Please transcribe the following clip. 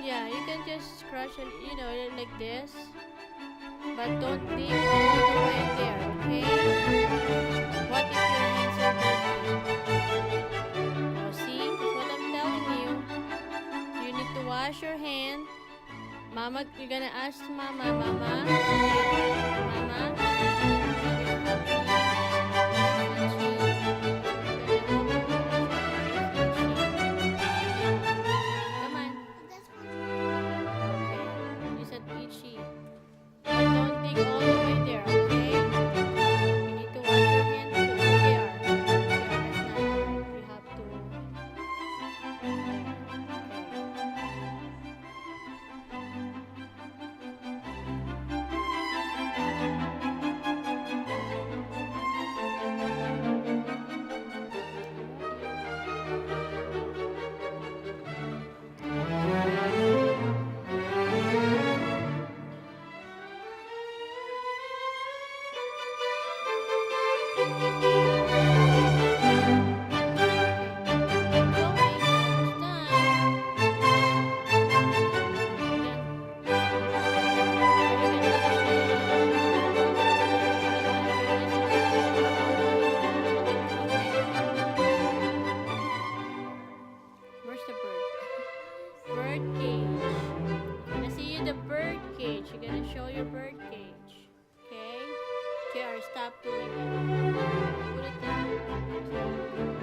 Yeah, you can just scratch it, like this. But don't dig all the way there, okay? What if your hands are dirty? Oh, see? That's what I'm telling you. You need to wash your hand. Mama, you're gonna ask Mama, Mama, come on. Okay, you said itchy. Don't dig all the way there, okay? You need to wash your hands to where they are. That's not right. You have to. Where's the bird? Bird cage. Gonna see you the bird cage. You're gonna show your bird cage. Okay? Okay, or stop doing it. Put it down.